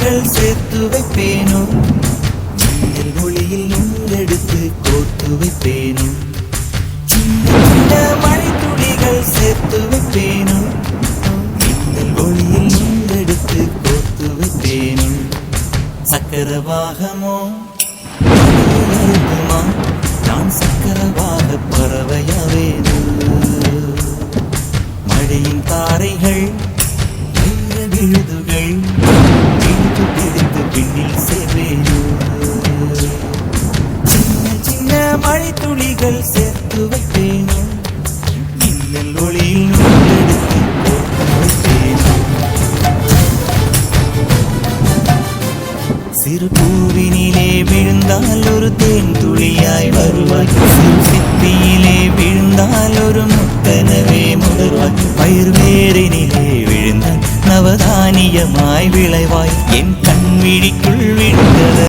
துளிகள் சேர்த்து வைப்பேனோ, மின்னல் ஒளியில் நூலெடுத்து கோர்த்து வைப்பேனோ, சின்ன மழை துளிகள் சேர்த்து வைப்பேனோ, மின்னல் ஒளியில் நூலெடுத்து கோர்த்து வைப்பேனோ. சக்கரவாகமோ இருக்குமா, நான் சக்கரவாக பறவையாவேனோ. மழையின் தாரைகள் விழுதுகள் பிடித்து பிடித்து பின்னில் சேர்வேனோ. சின்ன சின்ன மழை துளிகள் சேர்த்து வைப்பேனோ, மின்னல் ஒளியில் நூலெடுத்து கோர்த்து வைப்பேனோ. சிறு பூவினிலே விழுந்தால் ஒரு தேன் துளியாய் வருவாய், சிறு சிப்பியிலே விழுந்தால் ஒரு முத்தனவே முதல்வாய், பயிர் வேரினிலே விழுந்தால் நவதானியமாய் விளைவாய், என் கண் விழிக்குள்